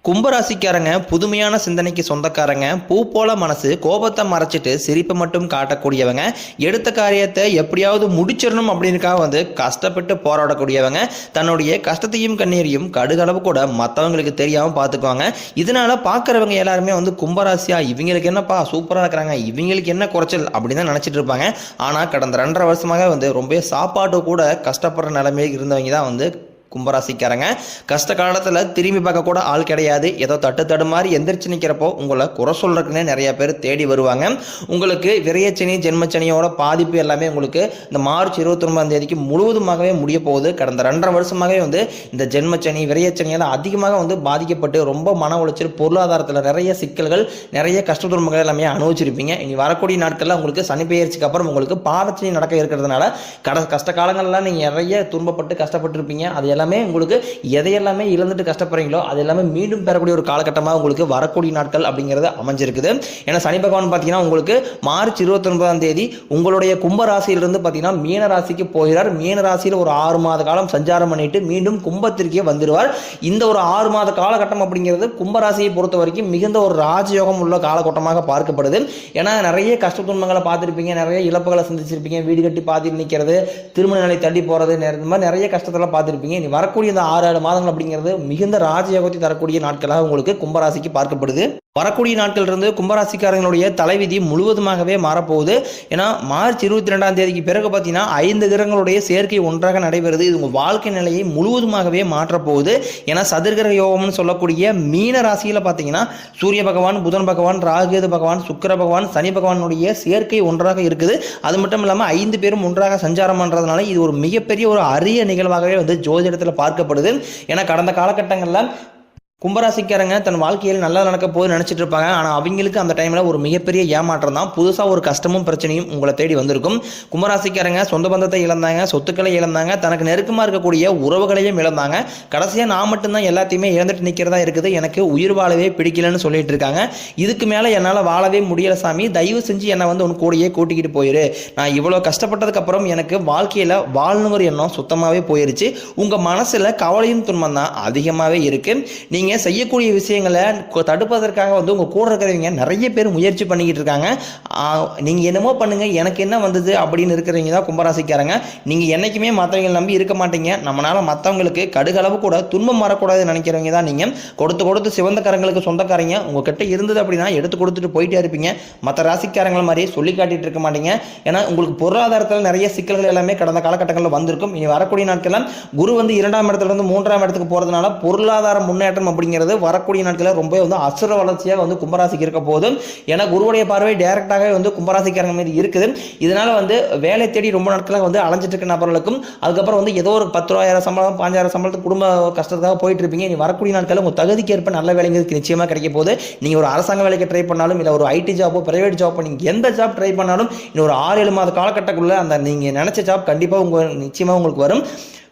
கும்பராசிக்காரங்க புதுமையான சிந்தனைக்கு சொந்தக்காரங்க, பூ போல மனசு, கோபத்தை மறைச்சிட்டு சிரிப்பை மட்டும் காட்டக்கூடியவங்க, எடுத்த காரியத்தை எப்படியாவது முடிச்சிடணும் அப்படின்னுக்காக கஷ்டப்பட்டு போராடக்கூடியவங்க, தன்னுடைய கஷ்டத்தையும் கண்ணீரையும் கடுகளவு கூட மற்றவங்களுக்கு தெரியாமல் பார்த்துக்குவாங்க. இதனால பார்க்குறவங்க எல்லாருமே கும்பராசியா இவங்களுக்கு என்னப்பா சூப்பராக இருக்கிறாங்க, இவங்களுக்கு என்ன குறைச்சல் அப்படின்னு தான் நினச்சிட்டு இருப்பாங்க. ஆனால் கடந்த 2.5 வருஷமாக ரொம்ப சாப்பாடு கூட கஷ்டப்படுற நிலைமையில் இருந்தவங்க தான் கும்பராசிக்காரங்க. கஷ்ட காலத்தில் திரும்பி பார்க்க கூட ஆள் கிடையாது. ஏதோ தட்டு மாதிரி எந்திரிச்சு நிற்கிறப்போ உங்களை குறை சொல்றதுக்குன்னே நிறைய பேர் தேடி வருவாங்க. உங்களுக்கு விரையச்சனி ஜென்மச்சனியோட பாதிப்பு எல்லாமே உங்களுக்கு இந்த மார்ச் 29ஆம் தேதிக்கு முழுவதுமாகவே முடிய போகுது. கடந்த 2.5 வருஷமாகவே இந்த ஜென்மச்சனி விரையச்சனியால் அதிகமாக பாதிக்கப்பட்டு ரொம்ப மன உளைச்சல், பொருளாதாரத்தில் நிறைய சிக்கல்கள், நிறைய கஷ்ட துன்பங்கள் எல்லாமே அனுபவிச்சிருப்பீங்க. இனி வரக்கூடிய நாட்களில் உங்களுக்கு சனி பெயர்ச்சிக்கு அப்புறம் உங்களுக்கு பாதச்சனி நடக்க இருக்கிறதுனால கஷ்ட காலங்கள்லாம் நீங்கள் நிறைய துன்பப்பட்டு கஷ்டப்பட்டு இருப்பீங்க. அது எல்லாமே உங்களுக்கு எதையெல்லாமே இழந்துட்டு கஷ்டப்படுறீங்களோ அது எல்லாமே மீண்டும் பெறக்கூடிய ஒரு காலகட்டமாக உங்களுக்கு வரக்கூடிய நாட்கள் அப்படிங்கிறது அமைஞ்சிருக்குது. ஏன்னா சனி பகவான் பார்த்தீங்கன்னா உங்களுக்கு மார்ச் 29ஆம் தேதி உங்களுடைய கும்ப ராசியிலிருந்து பார்த்தீங்கன்னா மீன ராசிக்கு போகிறார். மீன ராசியில் ஒரு 6 மாத காலம் சஞ்சாரம் பண்ணிட்டு மீண்டும் கும்பத்திற்கே வந்துடுவார். இந்த ஒரு 6 மாத காலகட்டம் அப்படிங்கிறது கும்பராசியை பொறுத்த வரைக்கும் மிகுந்த ஒரு ராஜயோகம் உள்ள காலகட்டமாக பார்க்கப்படுது. ஏன்னா நிறைய கஷ்ட துன்பங்களை பார்த்துருப்பீங்க, நிறைய இழப்புகளை சந்திச்சிருப்பீங்க, வீடு கட்டி பாதி நிற்கிறது, திருமண நிலை தள்ளி போகிறது, இந்த மாதிரி நிறைய கஷ்டத்தெல்லாம் பார்த்துருப்பீங்க. நீ வரக்கூடிய இந்த 6 மாதங்கள் அப்படிங்கிறது மிகுந்த ராஜயோகத்தை தரக்கூடிய நாட்களாக உங்களுக்கு கும்பராசிக்கு பார்க்கப்படுது. வரக்கூடிய நாட்கள் இருந்து கும்பராசிக்காரங்களுடைய தலைவிதி முழுவதுமாகவே மாறப்போகுது. ஏன்னா மார்ச் 22ஆம் தேதிக்கு பிறகு பார்த்தீங்கன்னா 5 கிரகங்களுடைய சேர்க்கை ஒன்றாக நடைபெறுது. இது உங்கள் வாழ்க்கை நிலையை முழுவதுமாகவே மாற்றப்போகுது. ஏன்னா சதுர்கிரக யோகம்னு சொல்லக்கூடிய மீன ராசியில் பார்த்தீங்கன்னா சூரிய பகவான், புதன் பகவான், ராகுகேது பகவான், சுக்கிர பகவான், சனி பகவானுடைய சேர்க்கை ஒன்றாக இருக்குது. அது மட்டும் இல்லாமல் 5 பேரும் ஒன்றாக சஞ்சாரம் பண்ணுறதுனால இது ஒரு மிகப்பெரிய ஒரு அரிய நிகழ்வாகவே ஜோதிடத்தில் பார்க்கப்படுது. ஏன்னா கடந்த காலகட்டங்களில் கும்பராசிக்காரங்க தன் வாழ்க்கையில் நல்லா நடக்க போது நினைச்சிட்டு இருப்பாங்க. ஆனால் அவங்களுக்கு அந்த டைமில் ஒரு மிகப்பெரிய ஏமாற்றம் தான். புதுசாக ஒரு கஷ்டமும் பிரச்சனையும் உங்களை தேடி வந்திருக்கும். கும்பராசிக்காரங்க சொந்த பந்தத்தை இழந்தாங்க, சொத்துக்களை இழந்தாங்க, தனக்கு நெருக்கமாக இருக்கக்கூடிய உறவுகளையும் இழந்தாங்க. கடைசியாக நான் மட்டும்தான் எல்லாத்தையுமே இழந்துட்டு நிற்கிறதா இருக்குது, எனக்கு உயிர் வாழவே பிடிக்கலன்னு சொல்லிட்டு இருக்காங்க. இதுக்கு மேலே என்னால் வாழவே முடியல சாமி, தயவு செஞ்சு என்னை உன் கூடையே கூட்டிக்கிட்டு போயிரு, நான் இவ்வளோ கஷ்டப்பட்டதுக்கு அப்புறம் எனக்கு வாழ்க்கையில் வாழணுங்கிற எண்ணம் சுத்தமாகவே போயிருச்சு. உங்கள் மனசில் கவலையும் துன்பம் தான் அதிகமாகவே இருக்கு. நீங்கள் செய்யக்கூடிய விஷயங்களை தடுப்பதற்காக உங்க கூட இருக்கிறவங்க நிறைய பேர் முயற்சி பண்ணிக்கிட்டு இருக்காங்க. நீங்க என்னமோ பண்ணுங்க, எனக்கு என்ன வந்தது அப்படின்னு இருக்கிறவங்க தான் கும்பராசிக்காரங்க. நீங்க என்னைக்குமே மற்றவங்க நம்பி இருக்க மாட்டீங்க. நம்மளால மற்றவங்களுக்கு கடுகளவு கூட துன்பம் வரக்கூடாதுன்னு நினைக்கிறவங்க தான் நீங்க. கொடுத்து சிவந்த கரங்களுக்கு சொந்தக்காரங்க உங்ககிட்ட இருந்தது அப்படின்னா எடுத்து கொடுத்துட்டு போயிட்டே இருப்பீங்க. மற்ற ராசிக்காரங்களை மாதிரி சொல்லி காட்டிட்டு இருக்க மாட்டீங்க. ஏன்னா உங்களுக்கு பொருளாதாரத்தில் நிறைய சிக்கல்கள் எல்லாமே கடந்த காலகட்டங்களில் வந்திருக்கும். இனி வரக்கூடிய நாட்கள் குரு 2ஆம் இடத்துல இருந்து 3ஆம் இடத்துக்கு போறதுனால பொருளாதார முன்னேற்றம் அப்படிங்கிறது வரக்கூடிய நாட்களில் ரொம்ப அசுர வளர்ச்சியாக கும்பராசிக்கு இருக்க போதும். ஏன்னா குருவுடைய பார்வை டைரக்டாகவே கும்பராசிக்காரங்க மீது இருக்குது. இதனால வேலை தேடி ரொம்ப நாட்களாக அலைஞ்சிட்டு இருக்க நபர்களுக்கும் அதுக்கப்புறம் ஏதோ ஒரு 10,000 சம்பளம் 5,000 சம்பளத்துக்கு குடும்ப கஷ்டத்துக்காக போயிட்டு இருப்பீங்க. நீ வரக்கூடிய நாட்களில் உங்கள் தகுதிக்கு ஏற்ப நல்ல வேலைங்கிறது நிச்சயமாக கிடைக்க போகுது. நீங்கள் ஒரு அரசாங்க வேலைக்கு ட்ரை பண்ணாலும் இல்லை ஒரு ஐடி ஜாப்போ பிரைவேட் ஜாப்போ நீங்கள் எந்த ஜாப் ட்ரை பண்ணாலும் இன்னும் ஒரு 6-7 மாத காலகட்டக்குள்ள அந்த நீங்கள் நினைச்ச ஜாப் கண்டிப்பாக நிச்சயமாக உங்களுக்கு வரும்.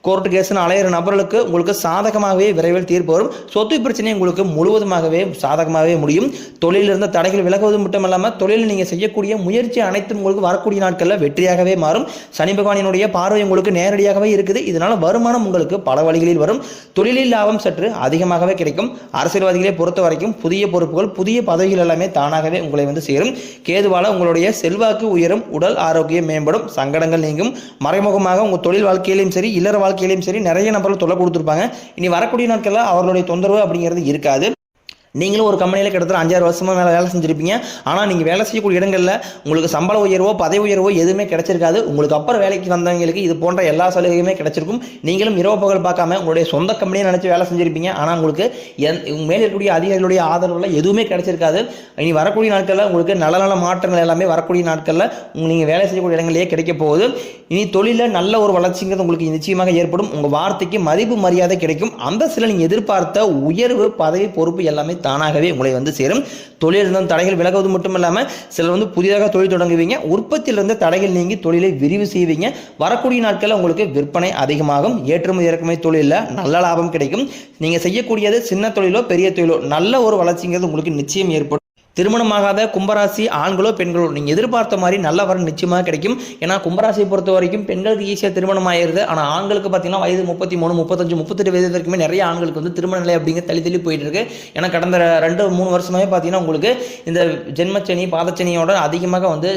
கோர்ட்டு கேஸ்னு அலையிற நபர்களுக்கு உங்களுக்கு சாதகமாகவே விரைவில் தீர்ப்பு வரும். சொத்து பிரச்சனை உங்களுக்கு முழுவதுமாகவே சாதகமாகவே முடியும். தொழிலில் இருந்த தடைகள் விலகுவது மட்டும் இல்லாமல் தொழிலில் நீங்கள் செய்யக்கூடிய முயற்சி அனைத்தும் உங்களுக்கு வரக்கூடிய நாட்களில் வெற்றியாகவே மாறும். சனி பகவானினுடைய பார்வை உங்களுக்கு நேரடியாகவே இருக்குது. இதனால வருமானம் உங்களுக்கு பல வழிகளில் வரும். தொழிலில் லாபம் சற்று அதிகமாகவே கிடைக்கும். அரசியல்வாதிகளை பொறுத்த வரைக்கும் புதிய பொறுப்புகள், புதிய பதவிகள் எல்லாமே தானாகவே உங்களை சேரும். கேதுவால உங்களுடைய செல்வாக்கு உயரும், உடல் ஆரோக்கியம் மேம்படும், சங்கடங்கள் நீங்கும். மறைமுகமாக உங்கள் தொழில் வாழ்க்கையிலும் சரி இல்லற வாழ்க்கையிலும் சரி நிறைய நபர்கள் தொல்லை கொடுத்துருப்பாங்க. இனி வரக்கூடிய நாட்களில் அவர்களுடைய தொந்தரவு அப்படிங்கிறது இருக்காது. நீங்களும் ஒரு கம்பெனியில் கிட்டத்தட்ட 5-6 வருஷமாக மேலே வேலை செஞ்சுருப்பீங்க. ஆனால் நீங்கள் வேலை செய்யக்கூடிய இடங்களில் உங்களுக்கு சம்பள உயர்வோ பதவி உயர்வோ எதுவுமே கிடைச்சிருக்காது. உங்களுக்கு அப்புறம் வேலைக்கு வந்தவங்களுக்கு இது போன்ற எல்லா சலுகையுமே கிடைச்சிருக்கும். நீங்களும் இரவு பகல் பார்க்காம உங்களுடைய சொந்த கம்பெனியை நினச்சி வேலை செஞ்சுருப்பீங்க. ஆனால் உங்களுக்கு மேலே இருக்கக்கூடிய அதிகாரிகளுடைய ஆதரவுல எதுவுமே கிடைச்சிருக்காது. இனி வரக்கூடிய நாட்களில் உங்களுக்கு நல்ல நல்ல மாற்றங்கள் எல்லாமே வரக்கூடிய நாட்களில் நீங்கள் வேலை செய்யக்கூடிய இடங்களிலேயே கிடைக்க போகுது. இனி தொழிலில் நல்ல ஒரு வளர்ச்சிங்கிறது உங்களுக்கு நிச்சயமாக ஏற்படும். உங்கள் வார்த்தைக்கு மதிப்பு மரியாதை கிடைக்கும். அந்த சில நீங்கள் எதிர்பார்த்த உயர்வு பதவி பொறுப்பு எல்லாமே தானாகவே உங்களை சேரும். தொழில் இருந்த தடைகள் விலகுவது மட்டும் இல்லாமல் சிலர் புதிதாக தொழில் தொடங்குவீங்க. உற்பத்தியிலிருந்து தடைகள் நீங்கி தொழிலை விரிவு செய்வீங்க. வரக்கூடிய நாட்களில் உங்களுக்கு விற்பனை அதிகமாகும். ஏற்றுமதி இறக்குமதி தொழிலில் நல்ல லாபம் கிடைக்கும். நீங்கள் செய்யக்கூடியது சின்ன தொழிலோ பெரிய தொழிலோ நல்ல ஒரு வளர்ச்சிங்கிறது உங்களுக்கு நிச்சயம் ஏற்படும். திருமணமாகாத கும்பராசி ஆண்களோ பெண்களோ நீங்கள் எதிர்பார்த்த மாதிரி நல்ல வரன் நிச்சயமாக கிடைக்கும். ஏன்னா கும்பராசியை பொறுத்த வரைக்கும் பெண்களுக்கு ஈஸியாக திருமணம் ஆயிருது. ஆனால் ஆண்களுக்கு பார்த்தீங்கன்னா வயது 33, 35, 38 வயது வரைக்குமே நிறைய ஆண்களுக்கு வந்து திருமண நிலை அப்படிங்கிற தள்ளி போயிட்டு இருக்கு. ஏன்னா கடந்த 2-3 வருஷமாவே பார்த்தீங்கன்னா உங்களுக்கு இந்த ஜென்மச்சனி பாதச்சனியோட அதிகமாக வந்து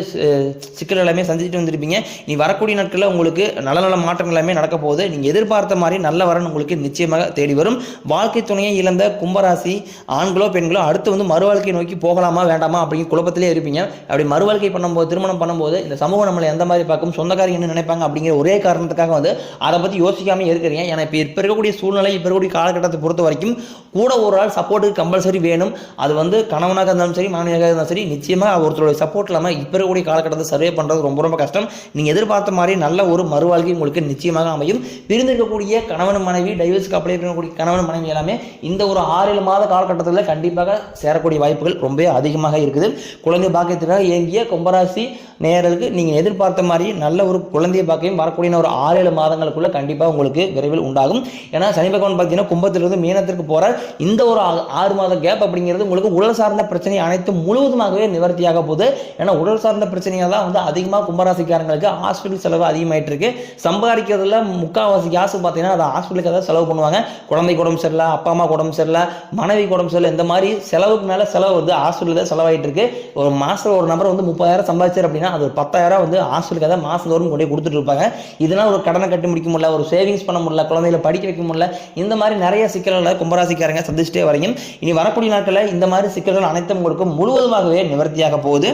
சிக்கல் எல்லாமே சந்திச்சுட்டு வந்திருப்பீங்க. நீ வரக்கூடிய நாட்களில் உங்களுக்கு நல்ல நல்ல மாற்றங்கள் எல்லாமே நடக்க போகுது. நீங்கள் எதிர்பார்த்த மாதிரி நல்ல வரன் உங்களுக்கு நிச்சயமாக தேடி வரும். வாழ்க்கை துணையை இழந்த கும்பராசி ஆண்களோ பெண்களோ அடுத்து வந்து மறுவாழ்க்கையை நோக்கி போகலாம் வேண்டாமா அப்படிங்கிற குழப்பத்திலே இருப்பீங்க. அப்படி மறுவாழ்க்கை பண்ணும்போது திருமணம் பண்ணும்போது இந்த சமூகம் நம்மளை எந்த மாதிரி பார்க்கும், சொந்தக்காரங்க என்ன நினைப்பாங்க அப்படிங்கிற ஒரே காரணத்துக்காக வந்து அதை பற்றி யோசிக்காம இருக்கிறீங்க. ஏன்னா இப்போ இருக்கக்கூடிய சூழ்நிலை இப்போ இருக்கக்கூடிய காலகட்டத்தை பொறுத்த வரைக்கும் கூட ஒரு ஆள் சப்போர்ட்டுக்கு கம்பல்சரி வேணும். அது வந்து கணவனாக இருந்தாலும் சரி மனைவியாக இருந்தாலும் சரி நிச்சயமாக ஒருத்தருடைய சப்போர்ட் இல்லாமல் இப்போ இருக்கக்கூடிய காலகட்டத்தை சர்வே பண்ணுறது ரொம்ப ரொம்ப கஷ்டம். நீங்கள் எதிர்பார்த்த மாதிரி நல்ல ஒரு மறுவாழ்க்கை உங்களுக்கு நிச்சயமாக அமையும். பிரிந்திருக்கக்கூடிய கணவன் மனைவி டைவர்ஸ்க்கு அப்ளை பண்ணக்கூடிய கணவன் மனைவி எல்லாமே இந்த ஒரு 6-7 மாத காலகட்டத்தில் கண்டிப்பாக சேரக்கூடிய வாய்ப்புகள் ரொம்ப அதிகமாக இருக்குது. குழந்தை பாக்கியத்திற்காக இயங்கிய கும்பராசி நேயர்களுக்கு நீங்கள் எதிர்பார்த்த மாதிரி நல்ல ஒரு குழந்தைய பாக்கியம் வரக்கூடிய ஒரு 6-7 மாதங்களுக்குள்ள கண்டிப்பாக உங்களுக்கு விரைவில் உண்டாகும். ஏன்னா சனி பகவான் பார்த்தீங்கன்னா கும்பத்திலிருந்து மீனத்திற்கு போற இந்த ஒரு 6 மாத கேப் அப்படிங்கிறது உங்களுக்கு உடல் சார்ந்த பிரச்சனை அனைத்து முழுவதுமாகவே நிவர்த்தியாக போகுது. ஏன்னா உடல் சார்ந்த பிரச்சனையாக தான் வந்து அதிகமாக கும்பராசிக்காரங்களுக்கு ஹாஸ்பிட்டல் செலவு அதிகமாயிட்டு இருக்கு. சம்பாதிக்கிறதுல முக்கால்வாசி காசு பார்த்தீங்கன்னா அதை ஹாஸ்பிட்டலுக்கு ஏதாவது செலவு பண்ணுவாங்க. குழந்தைக்கு உடம்பு சரியில்லை, அப்பா அம்மா உடம்பு சரியில்லை, மனைவி உடம்பு சரியில்லை, இந்த மாதிரி செலவுக்கு மேலே செலவு வந்து ஹாஸ்பிட்டல் தான் செலவாயிட்டு இருக்கு. ஒரு மாசம் ஒரு நபர் வந்து 30,000 சம்பாதிச்சார் அப்படின்னா அது 10,000 வந்து ஹாஸ்பிட்டலுக்கு தான் மாசம் தோறும் கொண்டு கொடுத்துட்டு இருப்பாங்க. இதனால ஒரு கடனை கட்டி முடிக்க முடியல, ஒரு சேவிங்ஸ் பண்ண முடியல, குழந்தைகளை படிக்க வைக்க முடியல, இந்த மாதிரி நிறைய சிக்கல்களை கும்பராசிக்காரங்க சந்திச்சுட்டே வரீங்க. இனி வரக்கூடிய நாட்களில் இந்த மாதிரி சிக்கல்கள் அனைத்தும் உங்களுக்கு முழுவதுமாகவே நிவர்த்தியாக போகுது.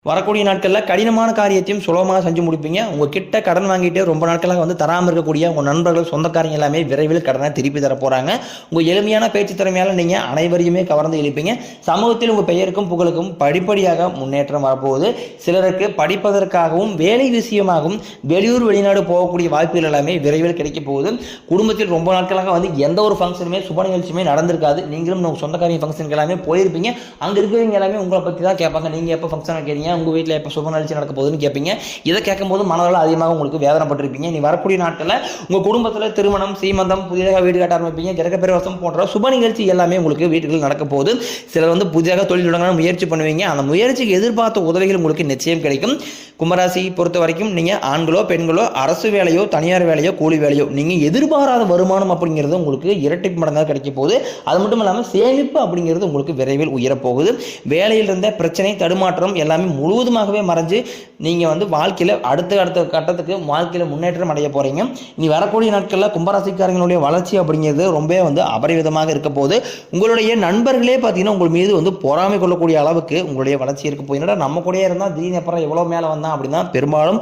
வரக்கூடிய நாட்களில் கடினமான காரியத்தையும் சுலபமாக செஞ்சு முடிப்பீங்க. உங்ககிட்ட கடன் வாங்கிட்டு ரொம்ப நாட்களாக வந்து தராமல் இருக்கக்கூடிய உங்கள் நண்பர்கள் சொந்தக்காரங்க எல்லாமே விரைவில் கடனை திருப்பி தர போகிறாங்க. உங்கள் எளிமையான பேச்சு திறமையால் நீங்கள் அனைவரையுமே கவர்ந்து இழுப்பீங்க. சமூகத்தில் உங்கள் பெயருக்கும் புகழுக்கும் படிப்படியாக முன்னேற்றம் வரப்போகுது. சிலருக்கு படிப்பதற்காகவும் வேலை விஷயமாகவும் வெளியூர் வெளிநாடு போகக்கூடிய வாய்ப்புகள் எல்லாமே விரைவில் கிடைக்க போகுது. குடும்பத்தில் ரொம்ப நாட்களாக வந்து எந்த ஒரு ஃபங்க்ஷனுமே சுப நிகழ்ச்சியுமே நடந்திருக்காது. நீங்களும் உங்கள் சொந்தக்காரங்க ஃபங்க்ஷனுக்கு எல்லாமே போயிருப்பீங்க. அங்கே இருக்கிறவங்க எல்லாமே உங்களை பற்றி தான் கேட்பாங்க. நீங்கள் எப்போ ஃபங்க்ஷன் கேட்டீங்க, உங்க வீட்டில் எப்போ சுப நிகழ்ச்சி நடக்க போகுதுன்னு கேட்பீங்க. இதை கேட்கும்போது மனதில் அதிகமாக உங்களுக்கு வேதனைப்பட்டிருப்பீங்க. நீ வரக்கூடிய நாட்களில் உங்கள் குடும்பத்தில் திருமணம், சீமந்தம், புதிதாக வீடு கட்ட ஆரம்பிப்பீங்க. கிரகப்பிரவேசம் போன்ற சுப நிகழ்ச்சி எல்லாமே உங்களுக்கு வீட்டுகளில் நடக்க போகுது. சிலர் வந்து புதிதாக தொழில் தொடங்க முயற்சி பண்ணுவீங்க. அந்த முயற்சிக்கு எதிர்பார்த்த உதவிகள் உங்களுக்கு நிச்சயம் கிடைக்கும். கும்பராசி பொறுத்த வரைக்கும் நீங்கள் ஆண்களோ பெண்களோ அரசு வேலையோ தனியார் வேலையோ கூலி வேலையோ நீங்கள் எதிர்பாராத வருமானம் அப்படிங்கிறது உங்களுக்கு இரட்டிப்பு மடங்காக கிடைக்க போகுது. அது மட்டும் இல்லாமல் சேமிப்பு அப்படிங்கிறது உங்களுக்கு விரைவில் உயரப்போகுது. வேலையில் இருந்த பிரச்சனை தடுமாற்றம் எல்லாமே முழுவதுமாகவே மறைஞ்சு நீங்கள் வந்து வாழ்க்கையில் அடுத்த கட்டத்துக்கு வாழ்க்கையில் முன்னேற்றம் அடைய போகிறீங்க. இனி வரக்கூடிய நாட்களில் கும்பராசிக்காரங்களுடைய வளர்ச்சி அப்படிங்கிறது ரொம்ப வந்து அபரிவிதமாக இருக்க போது. உங்களுடைய நண்பர்களே பார்த்தீங்கன்னா உங்கள் மீது வந்து பொறாமை கொள்ளக்கூடிய அளவுக்கு உங்களுடைய வளர்ச்சி இருக்க போகுதுன்னா நம்ம கூட இருந்தால் திடீர்னு அப்புறம் எவ்வளோ மேலே வந்தான் அப்படின்னா பெரும்பாலும்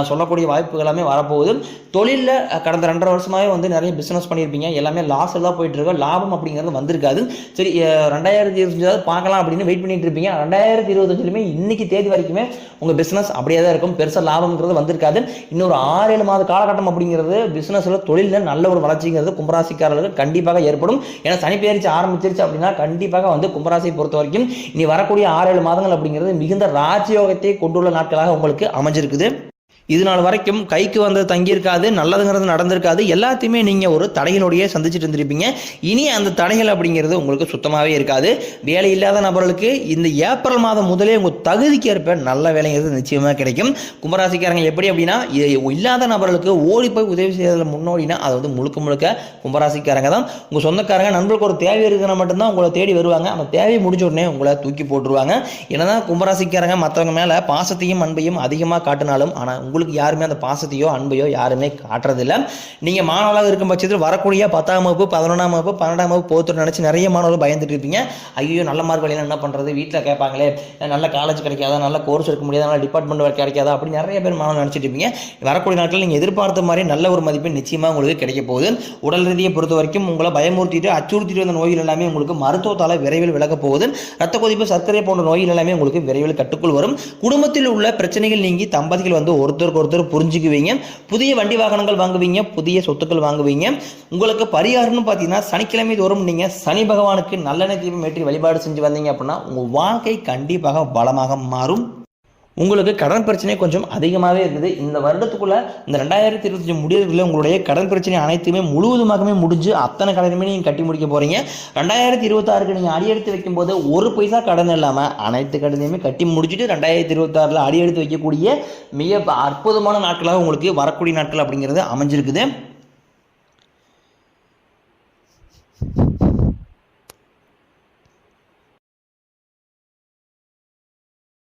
சொல்லக்கூடிய வாய்ப்புகள் எல்லாமே வரப்போகுது. தொழிலில் கடந்த 2.5 வருஷமாகவே வந்து நிறைய பிஸ்னஸ் பண்ணியிருப்பீங்க. எல்லாமே லாஸ் எல்லாம் போயிட்டு இருக்கோம். லாபம் அப்படிங்கிறது வந்திருக்காது. சரி 2025 பார்க்கலாம் அப்படின்னு வெயிட் பண்ணிட்டு இருப்பீங்க. 2025 இன்னைக்கு தேதி வரைக்குமே உங்கள் பிஸ்னஸ் அப்படியே தான் இருக்கும். பெருசாக லாபம்ங்கிறது வந்திருக்காது. இன்னொரு 6-7 மாத காலகட்டம் அப்படிங்கிறது பிஸ்னஸில் தொழிலில் நல்ல ஒரு வளர்ச்சிங்கிறது கும்பராசிக்காரர்களுக்கு கண்டிப்பாக ஏற்படும். ஏன்னா சனி பெயர்ச்சி ஆரம்பிச்சிருச்சு அப்படின்னா கண்டிப்பாக வந்து கும்பராசியை பொறுத்த வரைக்கும் இனி வரக்கூடிய 6-7 மாதங்கள் அப்படிங்கிறது மிகுந்த ராஜயோகத்தை கொண்டுள்ள நாட்களாக உங்களுக்கு அமைஞ்சிருக்குது. இது நாள் வரைக்கும் கைக்கு வந்து தங்கியிருக்காது, நல்லதுங்கிறது நடந்திருக்காது. எல்லாத்தையுமே நீங்கள் ஒரு தடையினுடைய சந்திச்சுட்டு இருந்திருப்பீங்க. இனி அந்த தடைகள் அப்படிங்கிறது உங்களுக்கு சுத்தமாகவே இருக்காது. வேலை இல்லாத நபர்களுக்கு இந்த ஏப்ரல் மாதம் முதலே உங்கள் தகுதிக்கு ஏற்ப நல்ல வேலைங்கிறது நிச்சயமாக கிடைக்கும். கும்பராசிக்காரங்க எப்படி அப்படின்னா இல்லாத நபர்களுக்கு ஓடி போய் உதவி செய்யறதுல முன்னோடினா அது வந்து முழுக்க கும்பராசிக்காரங்க தான். உங்கள் சொந்தக்காரங்க நண்பர்களுக்கு ஒரு தேவை இருக்குன்னா மட்டும்தான் உங்களை தேடி வருவாங்க. அந்த தேவையை முடிஞ்ச உடனே உங்களை தூக்கி போட்டுருவாங்க. என்னதான் கும்பராசிக்காரங்க மற்றவங்க மேலே பாசத்தையும் அன்பையும் அதிகமாக காட்டினாலும் ஆனால் உங்களுக்கு யாருமே அந்த பாசத்தையோ அன்பையோ யாருமே காட்டுறதில்லை. நீங்கள் மாணவர்களாக இருக்கும் பட்சத்தில் வரக்கூடிய 10ஆம் வகுப்பு 11ஆம் வகுப்பு 12ஆம் வகுப்பு போத்துட்டு நினச்சி நிறைய மாணவர்கள் பயந்துட்டு இருப்பீங்க. ஐயோ நல்ல மார்க் வழியில் என்ன பண்ணுறது, வீட்டில் கேட்பாங்களே, நல்ல காலேஜ் கிடைக்காதா, நல்ல கோர்ஸ் எடுக்க முடியாதா, நல்ல டிபார்ட்மெண்ட் கிடைக்காதா அப்படி நிறைய பேர் மாணவர்கள் நினச்சிட்டு இருப்பீங்க. வரக்கூடிய நாட்களில் நீங்கள் எதிர்பார்த்த மாதிரி நல்ல ஒரு மதிப்பெண் நிச்சயமாக உங்களுக்கு கிடைக்க போகுது. உடல் ரீதியை பொறுத்த வரைக்கும் உங்களை பயமுறுத்திட்டு அச்சுறுத்திட்டு வந்த நோய்கள் எல்லாமே உங்களுக்கு மருத்துவத்தால் விரைவில் விலக போகுது. ரத்த கொதிப்பு, சர்க்கரை போன்ற நோய்கள் எல்லாமே உங்களுக்கு விரைவில் கட்டுக்குள் வரும். குடும்பத்தில் உள்ள பிரச்சனைகள் நீங்கி தம்பதிகள் வந்து ஒருத்தருக்கு புரிஞ்சுக்குவீங்க. புதிய வண்டி வாகனங்கள் வாங்குவீங்க, புதிய சொத்துக்கள் வாங்குவீங்க. உங்களுக்கு பரிகாரம்னு பார்த்தீங்கன்னா சனிக்கிழமை தோறும் நீங்கள் சனி பகவானுக்கு நல்லெண்ணெய் தீபம் ஏற்றி வழிபாடு செஞ்சு வந்தீங்க அப்படின்னா உங்கள் வாழ்க்கை கண்டிப்பாக பலமாக மாறும். உங்களுக்கு கடன் பிரச்சனை கொஞ்சம் அதிகமாகவே இருக்குது. இந்த வருடத்துக்குள்ள இந்த 2025 முடிவுகளில் உங்களுடைய கடன் பிரச்சனை அனைத்துமே முழுவதுமாகவே முடிஞ்சு அத்தனை கடனுமே நீங்கள் கட்டி முடிக்க போறீங்க. 2026க்கு நீங்கள் அடியெடுத்து வைக்கும்போது ஒரு பைசா கடன் இல்லாமல் அனைத்து கடனையுமே கட்டி முடிச்சுட்டு 2026ல் அடியெடுத்து வைக்கக்கூடிய மிக அற்புதமான நாட்களாக உங்களுக்கு வரக்கூடிய நாட்கள் அப்படிங்கிறது அமைஞ்சிருக்குது.